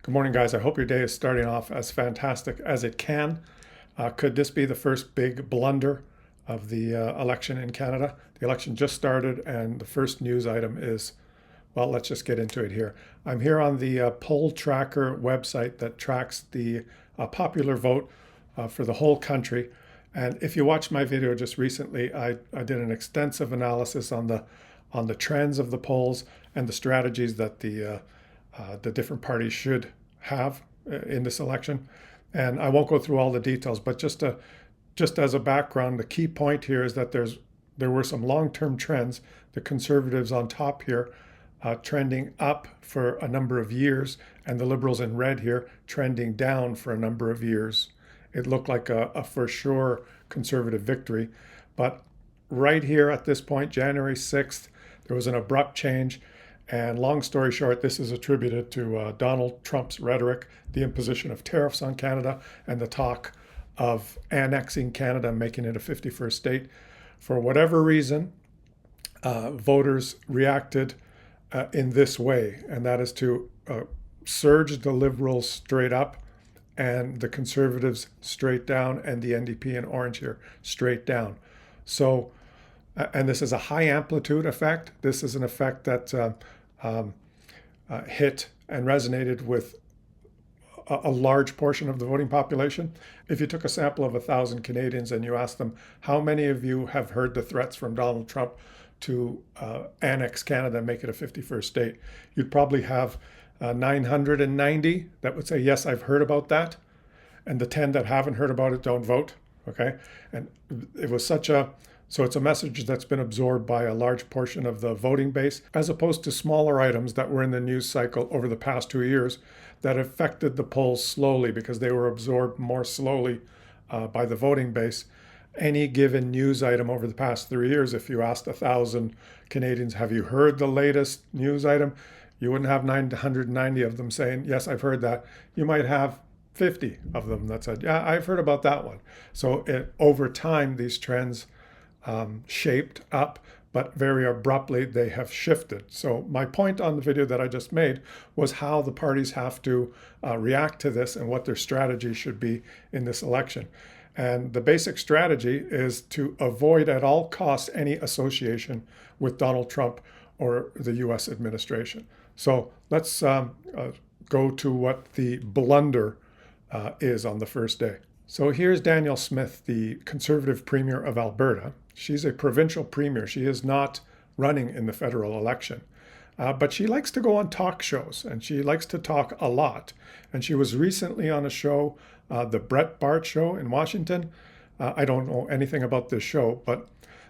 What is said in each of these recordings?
Good morning, guys. I hope your day is starting off as fantastic as it can. Could this be the first big blunder of the election in Canada? The election just started, and the first news item is, well, let's just get into it here. I'm here on the poll tracker website that tracks the popular vote for the whole country. And if you watched my video just recently, I did an extensive analysis on the trends of the polls and the strategies that the different parties should have in this election. And I won't go through all the details, but just as a background, the key point here is that there were some long-term trends. The Conservatives on top here trending up for a number of years, and the Liberals in red here trending down for a number of years. It looked like a for sure Conservative victory. But right here at this point, January 6th, there was an abrupt change. And long story short, this is attributed to Donald Trump's rhetoric, the imposition of tariffs on Canada, and the talk of annexing Canada and making it a 51st state. For whatever reason, voters reacted in this way, and that is to surge the Liberals straight up and the Conservatives straight down, and the NDP in orange here straight down. So, and this is a high amplitude effect. This is an effect that hit and resonated with a large portion of the voting population. If you took a sample of 1,000 Canadians and you asked them, how many of you have heard the threats from Donald Trump to annex Canada and make it a 51st state, you'd probably have 990 that would say, yes, I've heard about that. And the 10 that haven't heard about it don't vote. Okay. And it was so it's a message that's been absorbed by a large portion of the voting base, as opposed to smaller items that were in the news cycle over the past 2 years that affected the polls slowly because they were absorbed more slowly by the voting base. Any given news item over the past 3 years, if you asked 1,000 Canadians, have you heard the latest news item? You wouldn't have 990 of them saying, yes, I've heard that. You might have 50 of them that said, yeah, I've heard about that one. So over time, these trends shaped up, but very abruptly they have shifted. So my point on the video that I just made was how the parties have to react to this and what their strategy should be in this election. And the basic strategy is to avoid at all costs any association with Donald Trump or the US administration. So let's go to what the blunder is on the first day. So here's Danielle Smith, the Conservative Premier of Alberta. She's a provincial premier. She is not running in the federal election. But she likes to go on talk shows, and she likes to talk a lot. And she was recently on a show, the Brett Bart Show in Washington. I don't know anything about this show, but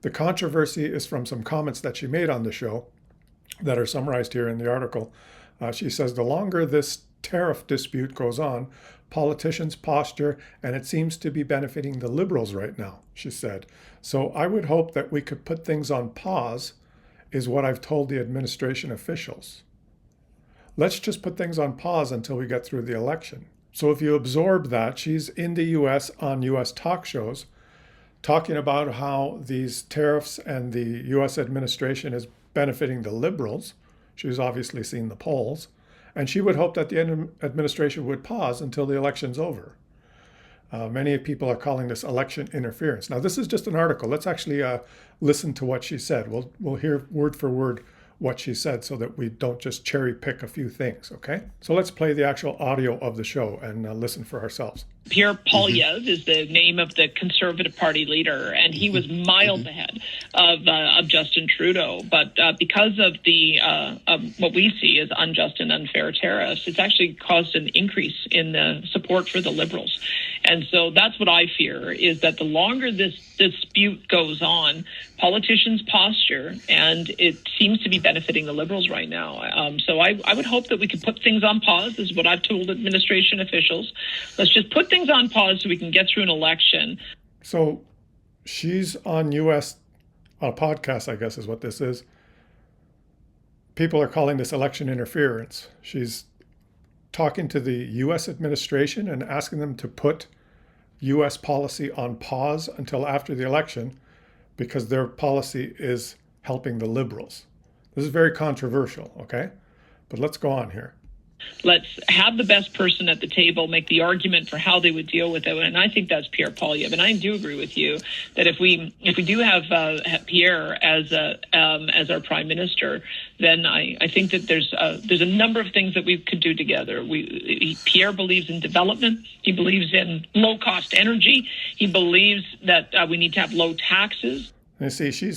the controversy is from some comments that she made on the show that are summarized here in the article. She says, the longer this tariff dispute goes on, politicians posture, and it seems to be benefiting the Liberals right now, she said. So I would hope that we could put things on pause, is what I've told the administration officials. Let's just put things on pause until we get through the election. So if you absorb that, she's in the US on US talk shows talking about how these tariffs and the US administration is benefiting the Liberals. She's obviously seen the polls. And she would hope that the administration would pause until the election's over. Many people are calling this election interference. Now, this is just an article. Let's actually listen to what she said. We'll hear word for word what she said so that we don't just cherry pick a few things, okay? So let's play the actual audio of the show and listen for ourselves. Pierre Poilievre is the name of the Conservative Party leader, and he was miles ahead of Justin Trudeau. But because of the what we see as unjust and unfair tariffs, it's actually caused an increase in the support for the Liberals. And so that's what I fear, is that the longer this dispute goes on, politicians posture, and it seems to be benefiting the Liberals right now. So I would hope that we could put things on pause, is what I've told administration officials. Let's just put things on pause so we can get through an election. So she's on US podcast, I guess is what this is. People are calling this election interference. She's talking to the US administration and asking them to put US policy on pause until after the election because their policy is helping the Liberals. This is very controversial, okay? But let's go on here. Let's have the best person at the table make the argument for how they would deal with it, and I think that's Pierre Poilievre. And I do agree with you that if we do have Pierre as our prime minister, then I think that there's a number of things that we could do together. Pierre believes in development. He believes in low cost energy. He believes that we need to have low taxes. You see,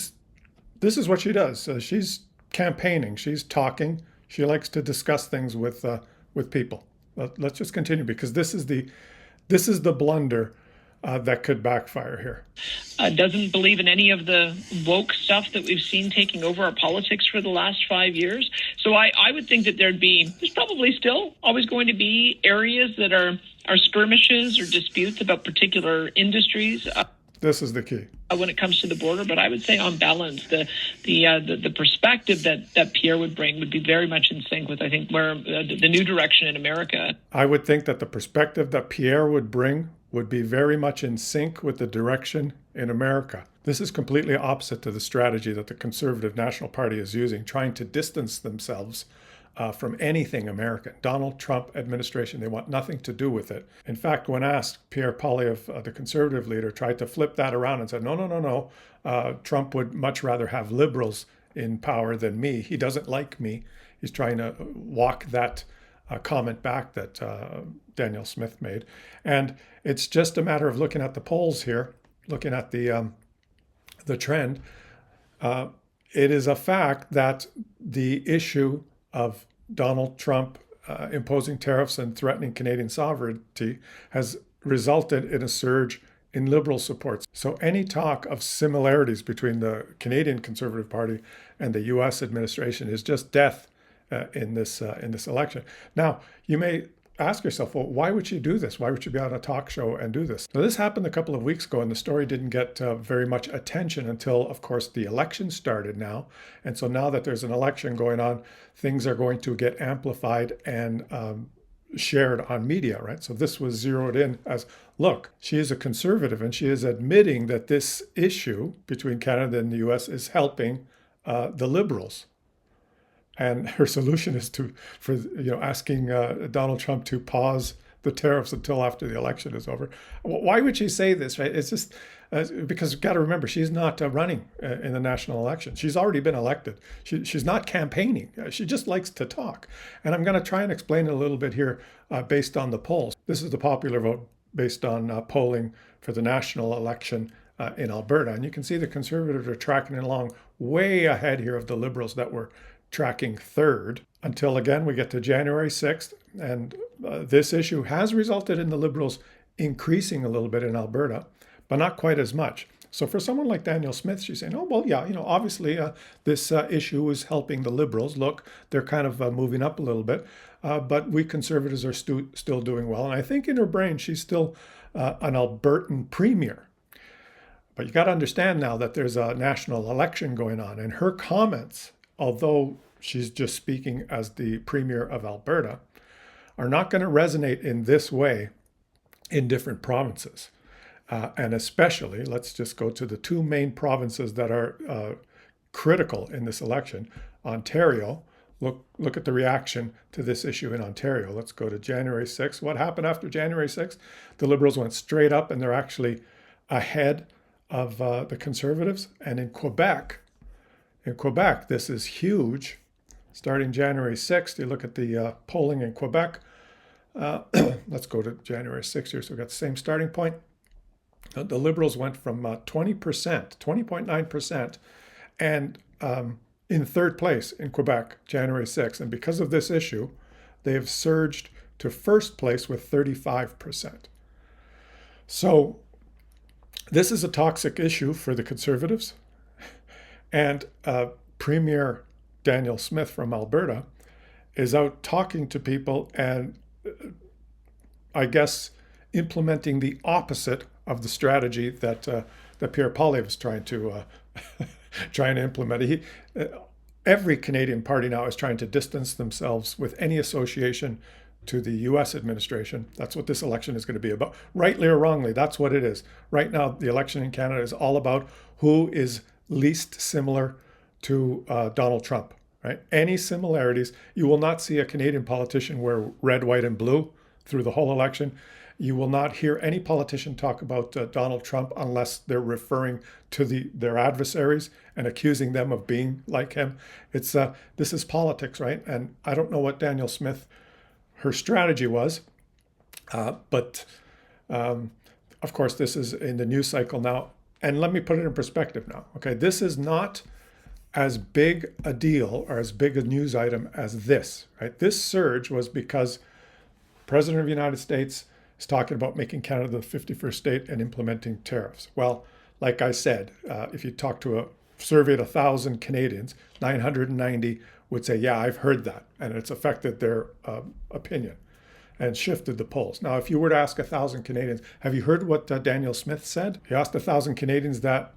this is what she does. She's campaigning. She's talking. She likes to discuss things with people. Let's just continue, because this is the blunder that could backfire here. Doesn't believe in any of the woke stuff that we've seen taking over our politics for the last 5 years. So I would think that there's probably still always going to be areas that are skirmishes or disputes about particular industries. This is the key. When it comes to the border, but I would say on balance, the perspective that Pierre would bring would be very much in sync with, I think, where the new direction in America. I would think that the perspective that Pierre would bring would be very much in sync with the direction in America. This is completely opposite to the strategy that the Conservative National Party is using, trying to distance themselves from anything American. Donald Trump administration, they want nothing to do with it. In fact, when asked, Pierre Poilievre, the Conservative leader, tried to flip that around and said, no. Trump would much rather have liberals in power than me. He doesn't like me. He's trying to walk that comment back that Danielle Smith made. And it's just a matter of looking at the polls here, looking at the trend. It is a fact that the issue of Donald Trump imposing tariffs and threatening Canadian sovereignty has resulted in a surge in Liberal support. So any talk of similarities between the Canadian Conservative Party and the U.S. administration is just death in this election. Now, you may ask yourself, well, why would she do this? Why would she be on a talk show and do this? So this happened a couple of weeks ago, and the story didn't get very much attention until, of course, the election started now. And so now that there's an election going on, things are going to get amplified and shared on media, right? So this was zeroed in as, look, she is a conservative, and she is admitting that this issue between Canada and the U.S. is helping the Liberals. And her solution is asking Donald Trump to pause the tariffs until after the election is over. Why would she say this, right? It's just because you've got to remember, she's not running in the national election. She's already been elected. She's not campaigning. She just likes to talk. And I'm going to try and explain it a little bit here based on the polls. This is the popular vote based on polling for the national election in Alberta. And you can see the Conservatives are tracking along way ahead here of the Liberals that were tracking third, until again we get to January 6th, and this issue has resulted in the Liberals increasing a little bit in Alberta, but not quite as much. So for someone like Danielle Smith, she's saying, oh, well, yeah, obviously this issue is helping the Liberals. Look, they're kind of moving up a little bit, but we Conservatives are still doing well. And I think in her brain, she's still an Albertan premier. But you got to understand now that there's a national election going on, and her comments, although she's just speaking as the Premier of Alberta, are not going to resonate in this way in different provinces. And especially, let's just go to the two main provinces that are critical in this election. Ontario, look at the reaction to this issue in Ontario. Let's go to January 6th. What happened after January 6th? The Liberals went straight up, and they're actually ahead of the Conservatives. And in Quebec, this is huge. Starting January 6th, you look at the polling in Quebec. Let's go to January 6th here. So we've got the same starting point. The Liberals went from 20%, 20.9%, and in third place in Quebec, January 6th. And because of this issue, they have surged to first place with 35%. So this is a toxic issue for the Conservatives. And Premier Danielle Smith from Alberta is out talking to people and I guess implementing the opposite of the strategy that Pierre Poilievre is trying to implement. Every Canadian party now is trying to distance themselves with any association to the U.S. administration. That's what this election is going to be about. Rightly or wrongly, that's what it is. Right now, the election in Canada is all about who is least similar to Donald Trump. right? Any similarities. You will not see a Canadian politician wear red, white, and blue through the whole election. You will not hear any politician talk about Donald Trump unless they're referring to their adversaries and accusing them of being like him. It's this is politics, right? And I don't know what Danielle Smith, her strategy was, but of course this is in the news cycle now. And let me put it in perspective now. Okay, this is not as big a deal or as big a news item as this, right? This surge was because President of the United States is talking about making Canada the 51st state and implementing tariffs. Well, like I said, if you talk to a surveyed 1,000 Canadians, 990 would say, yeah, I've heard that. And it's affected their opinion and shifted the polls. Now, if you were to ask 1,000 Canadians, have you heard what Danielle Smith said? You asked 1,000 Canadians that,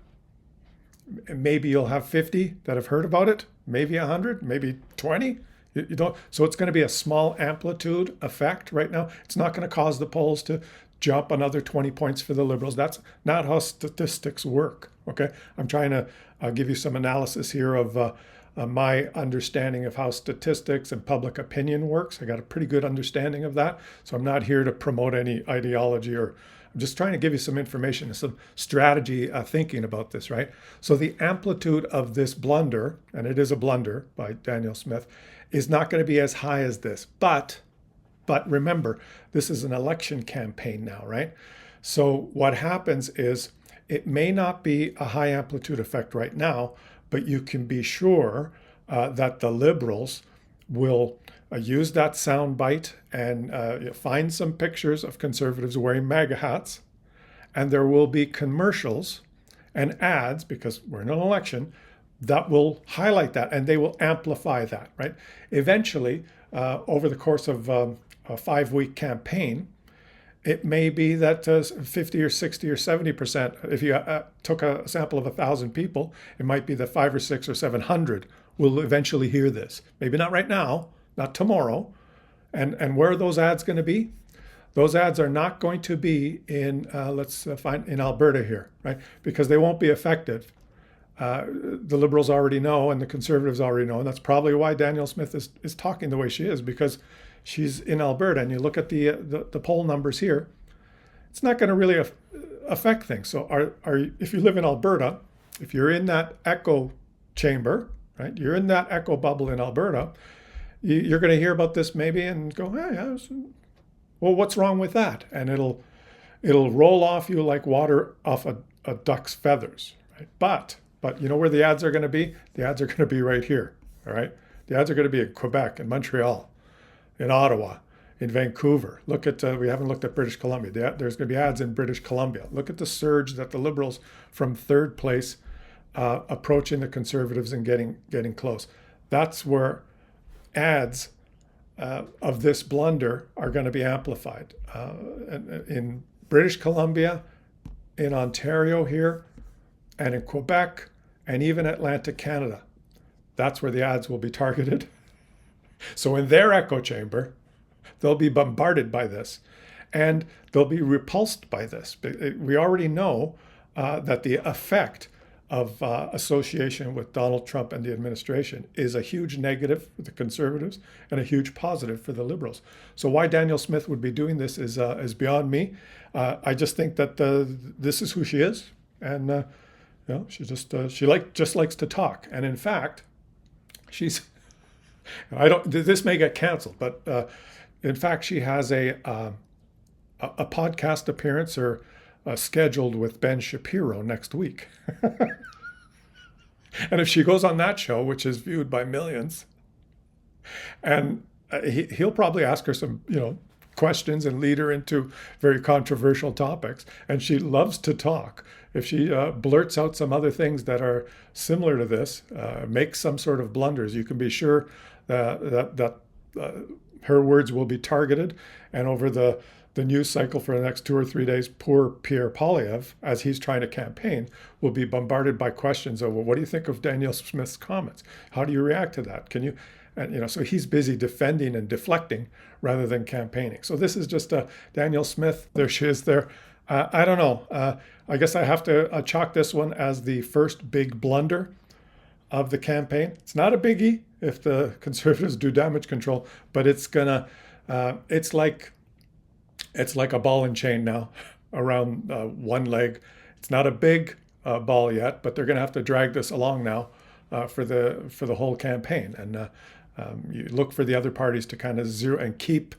maybe you'll have 50 that have heard about it, maybe 100, maybe 20. You don't. So it's going to be a small amplitude effect right now. It's not going to cause the polls to jump another 20 points for the Liberals. That's not how statistics work. Okay, I'm trying to give you some analysis here of my understanding of how statistics and public opinion works. I got a pretty good understanding of that. So I'm not here to promote any ideology, or I'm just trying to give you some information and some strategy thinking about this, right? So the amplitude of this blunder, and it is a blunder by Danielle Smith, is not going to be as high as this. But remember, this is an election campaign now, right? So what happens is it may not be a high amplitude effect right now, but you can be sure that the Liberals will use that sound bite and find some pictures of Conservatives wearing MAGA hats. And there will be commercials and ads, because we're in an election, that will highlight that, and they will amplify that, right? Eventually, over the course of a 5-week campaign, it may be that 50 or 60 or 70%, if you took a sample of 1,000 people, it might be that 5 or 6 or 700 will eventually hear this. Maybe not right now, not tomorrow. And where are those ads going to be? Those ads are not going to be in, let's find in Alberta here, right? Because they won't be effective. The Liberals already know, and the Conservatives already know, and that's probably why Danielle Smith is talking the way she is, because she's in Alberta. And you look at the poll numbers here, it's not going to really affect things. So if you live in Alberta, if you're in that echo chamber, right, you're in that echo bubble in Alberta, you're going to hear about this maybe and go, hey, well, what's wrong with that? And it'll roll off you like water off a duck's feathers, right? But you know where the ads are going to be? The ads are going to be right here, all right? The ads are going to be in Quebec, in Montreal, in Ottawa, in Vancouver. Look at, we haven't looked at British Columbia. There's going to be ads in British Columbia. Look at the surge that the Liberals from third place approaching the Conservatives and getting close. That's where ads of this blunder are going to be amplified. In British Columbia, in Ontario here, and in Quebec, and even Atlantic Canada. That's where the ads will be targeted. So in their echo chamber, they'll be bombarded by this, and they'll be repulsed by this. We already know that the effect of association with Donald Trump and the administration is a huge negative for the Conservatives and a huge positive for the Liberals. So why Danielle Smith would be doing this is beyond me. I just think that this is who she is, and she just likes to talk. And in fact, this may get canceled, but in fact, she has a podcast appearance or scheduled with Ben Shapiro next week. And if she goes on that show, which is viewed by millions, and he'll probably ask her some, questions and lead her into very controversial topics. And she loves to talk. If she blurts out some other things that are similar to this, makes some sort of blunders, you can be sure that her words will be targeted. And over the news cycle for the next 2 or 3 days, poor Pierre Poilievre, as he's trying to campaign, will be bombarded by questions of, well, what do you think of Danielle Smith's comments? How do you react to that? Can you, and so he's busy defending and deflecting rather than campaigning. So this is just Danielle Smith. There she is there. I don't know. I guess I have to chalk this one as the first big blunder. of the campaign. It's not a biggie if the Conservatives do damage control, but it's gonna, it's like a ball and chain now around one leg. It's not a big ball yet, but they're going to have to drag this along now for the whole campaign. And you look for the other parties to kind of zero and keep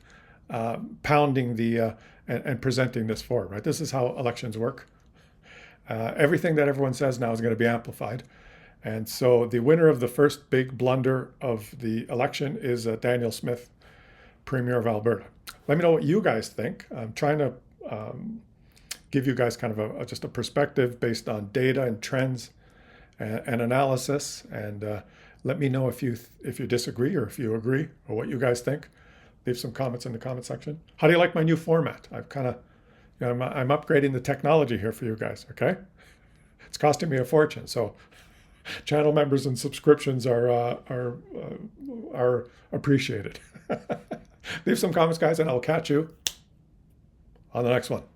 pounding the and presenting this forward. Right, this is how elections work. Everything that everyone says now is going to be amplified. And so the winner of the first big blunder of the election is Danielle Smith, Premier of Alberta. Let me know what you guys think. I'm trying to give you guys kind of just a perspective based on data and trends and analysis. And let me know if you disagree or if you agree or what you guys think. Leave some comments in the comment section. How do you like my new format? I've kind of, I'm upgrading the technology here for you guys. Okay, it's costing me a fortune. So channel members and subscriptions are appreciated. Leave some comments, guys, and I'll catch you on the next one.